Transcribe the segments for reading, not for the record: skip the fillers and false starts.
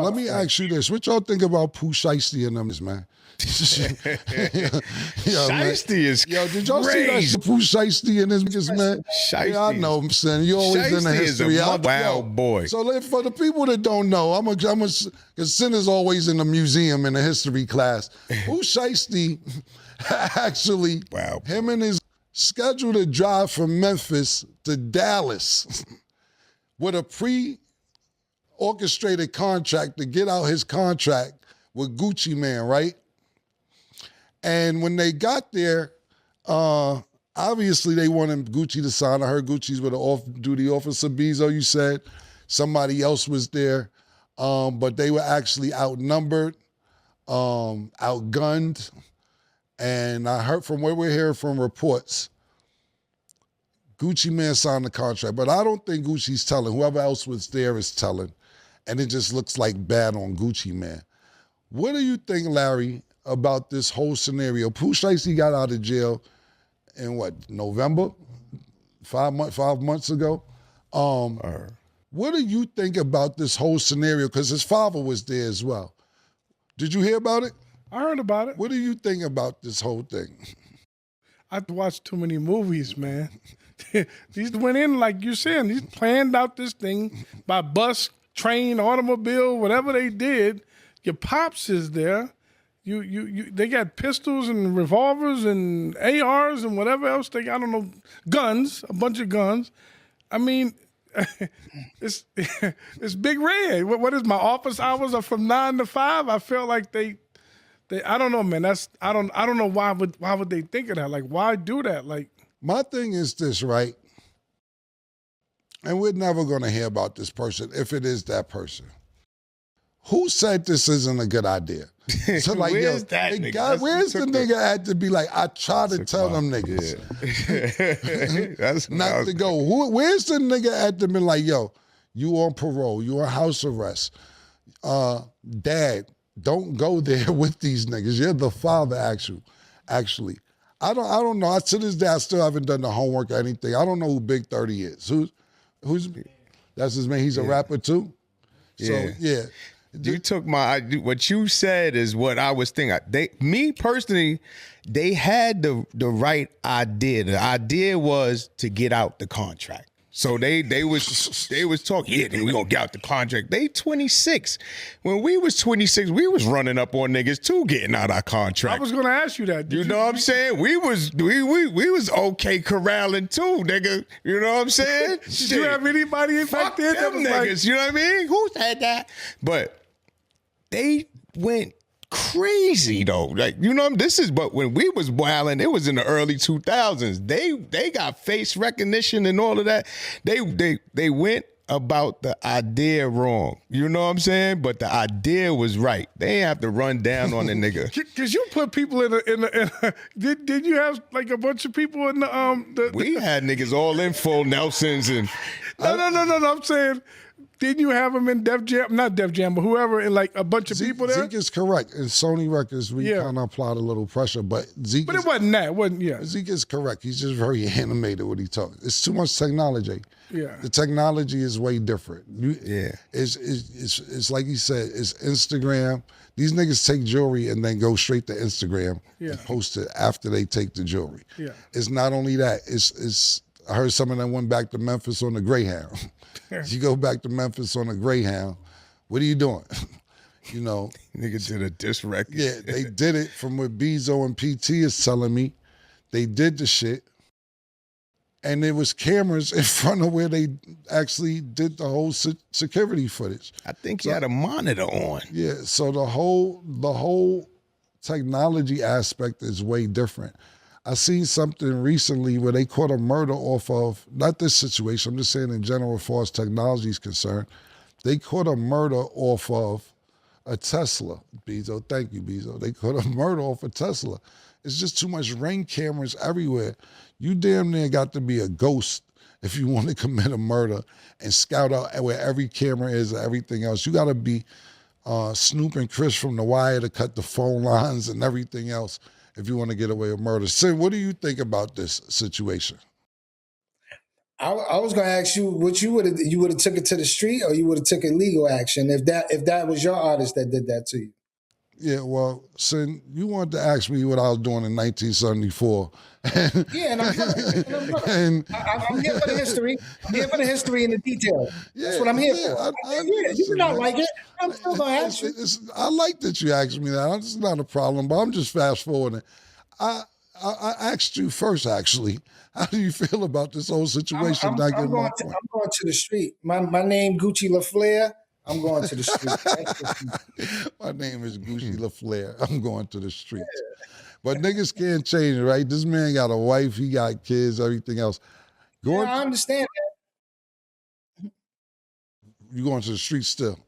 let me ask you this. What y'all think about Pooh Shiesty and them, man? Shiesty is Yo, did y'all see that shit, Pooh Shiesty and his niggas, man? Shiesty, yeah, I know, I'm saying. You always in the history. Wild boy. So for the people that don't know, because Sin is always in the museum in the history class. Pooh Shiesty actually, him and his scheduled to drive from Memphis to Dallas with a pre-orchestrated contract to get out his contract with Gucci Mane, right? And when they got there, obviously they wanted Gucci to sign. I heard Gucci's with an off-duty officer, Bezo, you said. Somebody else was there. But they were actually outnumbered, outgunned. And I heard from where we're hearing from reports, Gucci Mane signed the contract. But I don't think Gucci's telling. Whoever else was there is telling. And it just looks like bad on Gucci Mane. What do you think, Larry, about this whole scenario? Pooh Shiesty got out of jail in November? 5 months ago. What do you think about this whole scenario? Because his father was there as well. Did you hear about it? I heard about it. What do you think about this whole thing? I've watched too many movies, man. These went in, like you're saying, these planned out this thing by bus, train, automobile, whatever they did. Your pops is there. They got pistols and revolvers and ARs and whatever else they got. I don't know, guns, a bunch of guns. I mean, it's Big Red. What is my office hours are from 9 to 5? I feel like they I don't know, man. I don't know why would they think of that? Like, why do that? Like, my thing is this, right? And we're never gonna hear about this person if it is that person. Who said this isn't a good idea? So like, where's that nigga? Where's the nigga had to be like, I try to tell them niggas That's not to go. Where's the nigga had to be like, yo, you on parole, you on house arrest. Dad, don't go there with these niggas. You're the father, actually. I don't know. To this day, I still haven't done the homework or anything. I don't know who Big 30 is. Who's that's his man? He's a rapper too? So, yeah. You took what you said is what I was thinking. Me personally, they had the right idea. The idea was to get out the contract. So they was talking, yeah, then we gonna get out the contract. They 26. When we was 26, we was running up on niggas too, getting out our contract. I was gonna ask you that. You know what I'm saying? We was okay corralling too, nigga. You know what I'm saying? Did you have anybody back there that was niggas? like, you know what I mean? Who said that? But they went crazy though. Like, you know, but when we was wilding, it was in the early 2000s. They got face recognition and all of that. They went about the idea wrong. You know what I'm saying? But the idea was right. They ain't have to run down on the nigga. Cause you put people in a did you have like a bunch of people in the we had niggas all in full Nelsons and No, I'm saying, didn't you have them in Def Jam? Not Def Jam, but whoever, in like a bunch of people there? Zeke is correct. In Sony Records, we kind of applied a little pressure, but Zeke But it wasn't that. It wasn't, yeah. Zeke is correct. He's just very animated when he talks. It's too much technology. Yeah. The technology is way different. It's like you said, it's Instagram. These niggas take jewelry and then go straight to Instagram and post it after they take the jewelry. Yeah. It's not only that. I heard some of them went back to Memphis on the Greyhound. You go back to Memphis on a Greyhound, what are you doing? You know. Niggas did a diss record. Yeah, they did it from what Bezo and PT is telling me. They did the shit. And there was cameras in front of where they actually did the whole security footage. I think he had a monitor on. Yeah, so the whole technology aspect is way different. I seen something recently where they caught a murder off of, not this situation, I'm just saying in general as far as technology is concerned, they caught a murder off of a Tesla, Bezo. Thank you, Bezo. They caught a murder off a Tesla. It's just too much Ring cameras everywhere. You damn near got to be a ghost if you want to commit a murder and scout out where every camera is and everything else. You got to be Snoop and Chris from The Wire to cut the phone lines and everything else if you want to get away with murder. Sid, what do you think about this situation? I was gonna ask you what you would have took it to the street or you would have took it legal action if that was your artist that did that to you. Yeah, well, Sin, you wanted to ask me what I was doing in 1974. Yeah, and I'm here for the history. I'm here for the history and the details. That's what I'm here for. You do not like it. I'm still gonna ask you. I like that you asked me that. It's not a problem, but I'm just fast forwarding. I asked you first, actually. How do you feel about this whole situation? I'm going to the street. My name Gucci LaFleur. I'm going to the street. My name is Gucci LaFleur. I'm going to the streets. But niggas can't change it, right? This man got a wife, he got kids, everything else. I understand that. You going to the streets still?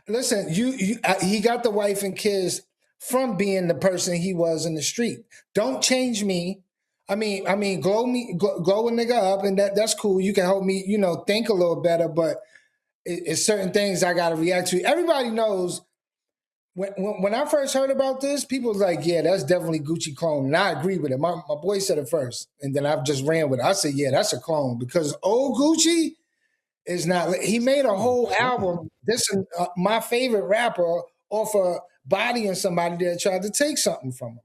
Listen, he got the wife and kids from being the person he was in the street. Don't change me. I mean, glow a nigga up, and that's cool. You can help me, think a little better, but it's certain things I got to react to. Everybody knows when I first heard about this, people was like, yeah, that's definitely Gucci clone. And I agree with it. My boy said it first, and then I just ran with it. I said, yeah, that's a clone because old Gucci is not. He made a whole album. This is my favorite rapper off of bodying somebody that tried to take something from him.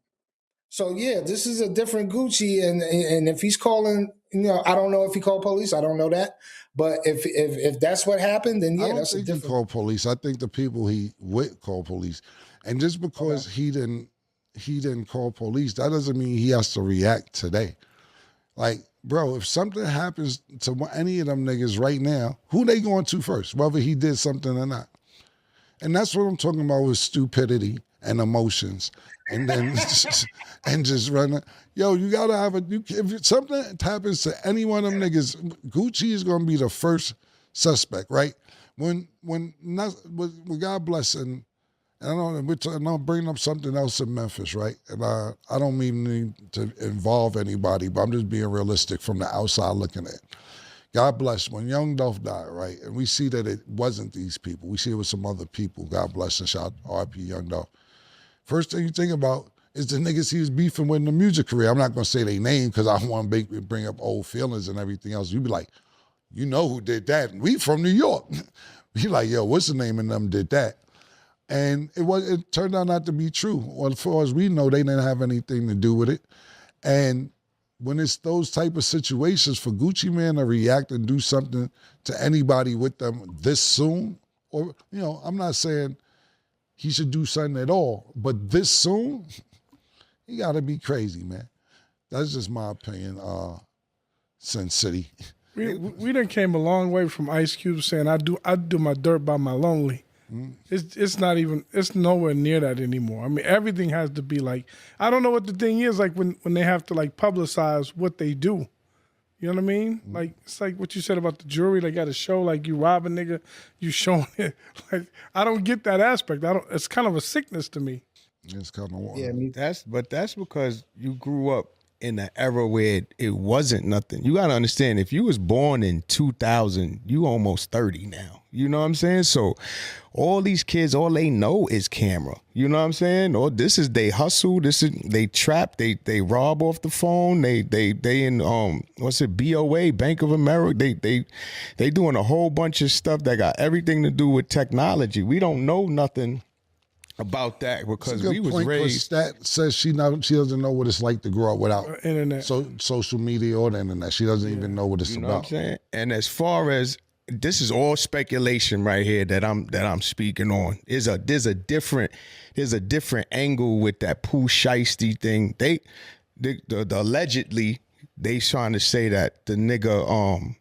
So, yeah, this is a different Gucci. And if he's calling, I don't know if he called police. I don't know that. But if that's what happened, then yeah, that's a different. I don't think he called police. I think the people he with called police. And just because he didn't call police, that doesn't mean he has to react today. Like, bro, if something happens to any of them niggas right now, who they going to first, whether he did something or not? And that's what I'm talking about with stupidity and emotions. And then just running. Yo, you gotta have if something happens to any one of them niggas, Gucci is gonna be the first suspect, right? When God bless, and I don't know, I'm bringing up something else in Memphis, right? And I don't mean to involve anybody, but I'm just being realistic from the outside looking at it. God bless, when Young Dolph died, right? And we see that it wasn't these people. We see it was some other people. God bless and shout R.I.P. Young Dolph. First thing you think about is the niggas he was beefing with in the music career. I'm not going to say their name because I don't want to bring up old feelings and everything else. You'd be like, you know who did that? We from New York. Be like, yo, what's the name of them did that? And it turned out not to be true. Well, as far as we know, they didn't have anything to do with it. And when it's those type of situations, for Gucci Mane to react and do something to anybody with them this soon, or, I'm not saying he should do something at all, but this soon, he got to be crazy, man. That's just my opinion, Sin City. We done came a long way from Ice Cube saying I do my dirt by my lonely. Mm. It's nowhere near that anymore. I mean, everything has to be like, I don't know what the thing is, like when they have to like publicize what they do. You know what I mean? Mm. Like, it's like what you said about the jewelry. They got to show like you rob a nigga, you showing it. Like, I don't get that aspect. It's kind of a sickness to me. It's kind of wild. Yeah, that's because you grew up in an era where it wasn't nothing. You got to understand, if you was born in 2000, you almost 30 now. You know what I'm saying? So all these kids, all they know is camera. You know what I'm saying? Or this is they hustle. This is they trap. They rob off the phone. They in what's it? BOA, Bank of America. They doing a whole bunch of stuff that got everything to do with technology. We don't know nothing about that because we was raised. Stat says she doesn't know what it's like to grow up without internet, social media or the internet. She doesn't even know what it's about. What I'm saying? And as far as this is all speculation right here that I'm speaking on. There's a different angle with that Pooh Shiesty thing. The allegedly they trying to say that the nigga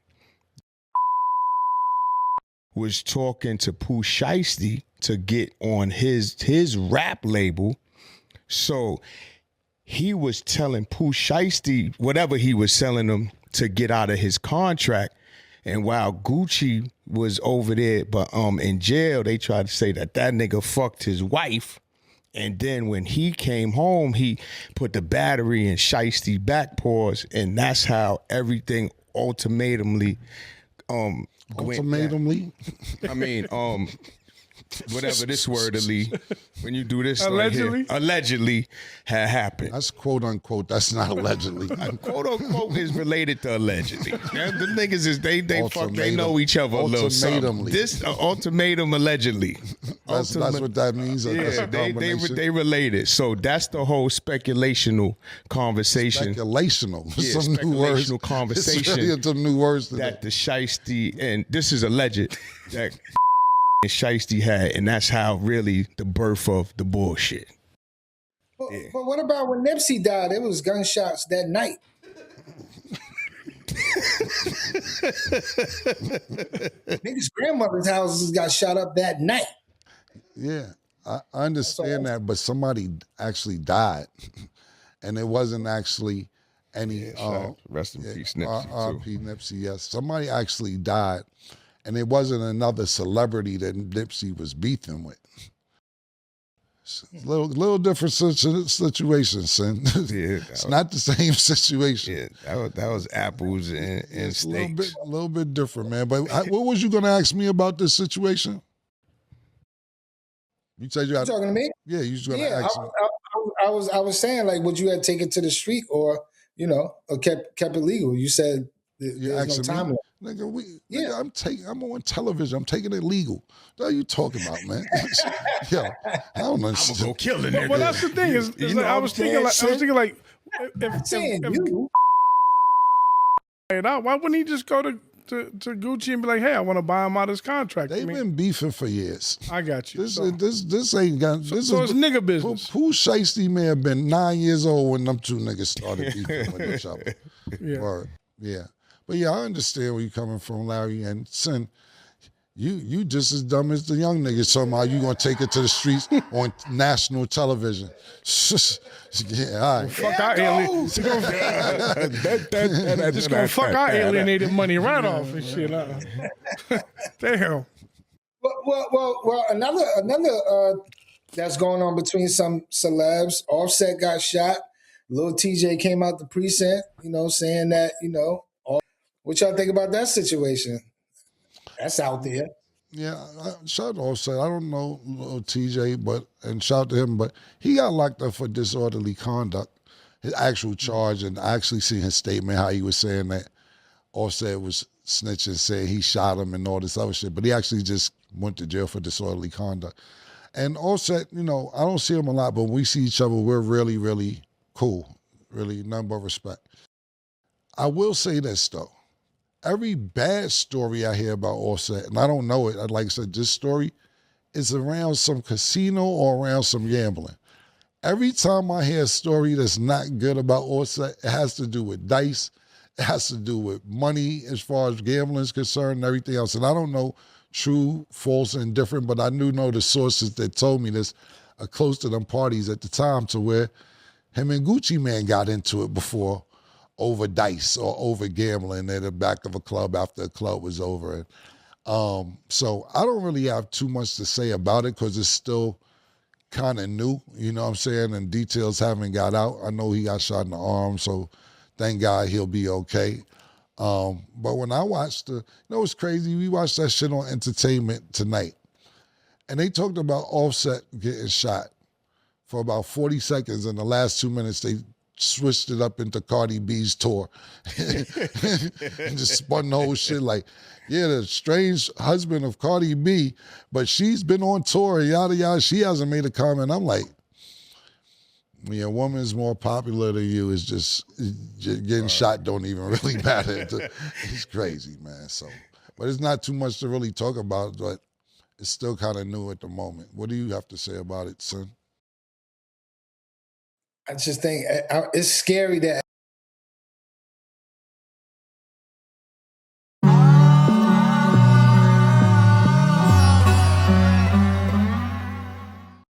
was talking to Pooh Shiesty to get on his rap label. So he was telling Pooh Shiesty whatever he was selling him to get out of his contract. And while Gucci was over there, but in jail, they tried to say that nigga fucked his wife. And then when he came home, he put the battery in Shiesty back paws, and that's how everything ultimatumly. Ultimatumly? I mean, whatever this wordly, when you do this Allegedly? right here, allegedly had happened. That's quote unquote. That's not allegedly. Quote unquote is related to allegedly. Man, the niggas is they fuck, they Ultimatum. know each other a little something. Ultimatumly. This ultimatum allegedly. That's what that means. That's Yeah, a combination. they related. So that's the whole speculational conversation. Speculational. Yeah, Some new words. speculational conversation It's really some new words today. that the Shiesty, and this is alleged, that Shiesty had, and that's how really the birth of the bullshit. But what about when Nipsey died? It was gunshots that night. Niggas' grandmother's houses got shot up that night. Yeah, I understand that, but somebody actually died, and it wasn't actually any. Rest in peace, Nipsey. R.I.P. Nipsey. Yes, somebody actually died, and it wasn't another celebrity that Nipsey was beefing with. It's a little different situation, son. Yeah, It's not the same situation. Yeah, that was apples and It's steaks. a little bit different, man. But what was you going to ask me about this situation? You said you had, You talking to me? yeah, you was going to Yeah, ask me. I was saying, like, would you have taken it to the street or or kept it legal? You said You there's no asking time me? limit. Nigga, I'm on television. I'm taking it legal. What are you talking about, man? Yo, I don't understand. Go kill the nigga. Well, that's the thing is, You know I what was I'm thinking like I'm saying if you. why wouldn't he just go to Gucci and be like, hey, I want to buy him out his contract? They've been beefing for years. I got you. This So this ain't got. This so is it's nigga business. Pooh Shiesty may have been 9 years old when them two niggas started beefing with each other. Yeah. Word. Yeah. But yeah, I understand where you're coming from, Larry. And son, you just as dumb as the young niggas talking about you gonna take it to the streets on national television. Yeah, all right. Fuck our alien. Just gonna fuck our alienated money right off and shit. Damn. Well, another that's going on between some celebs. Offset got shot. Lil TJ came out the precinct, saying that, what y'all think about that situation? That's out there. Yeah, shout out to Offset. I don't know little TJ, and shout to him, but he got locked up for disorderly conduct. His actual charge, and I actually seen his statement how he was saying that Offset was snitching, saying he shot him and all this other shit, but he actually just went to jail for disorderly conduct. And Offset, I don't see him a lot, but when we see each other, we're really, really cool. Really, nothing but respect. I will say this, though. Every bad story I hear about Offset, and I don't know it, like I said, this story is around some casino or around some gambling. Every time I hear a story that's not good about Offset, it has to do with dice, it has to do with money as far as gambling is concerned and everything else. And I don't know true, false, and different, but I do know the sources that told me this are close to them parties at the time to where him and Gucci Man got into it before over dice or over gambling at the back of a club after a club was over. And so I don't really have too much to say about it because it's still kind of new, you know what I'm saying? And details haven't got out. I know he got shot in the arm, so thank God he'll be okay. But when I watched it's crazy. We watched that shit on Entertainment Tonight. And they talked about Offset getting shot for about 40 seconds. In the last 2 minutes, they switched it up into Cardi B's tour and just spun the whole shit like, yeah, the strange husband of Cardi B, but she's been on tour, yada, yada. She hasn't made a comment. I'm like, when a woman's more popular than you, is just getting shot don't even really matter. It's crazy, man. So, but it's not too much to really talk about, but it's still kind of new at the moment. What do you have to say about it, son? I just think it's scary that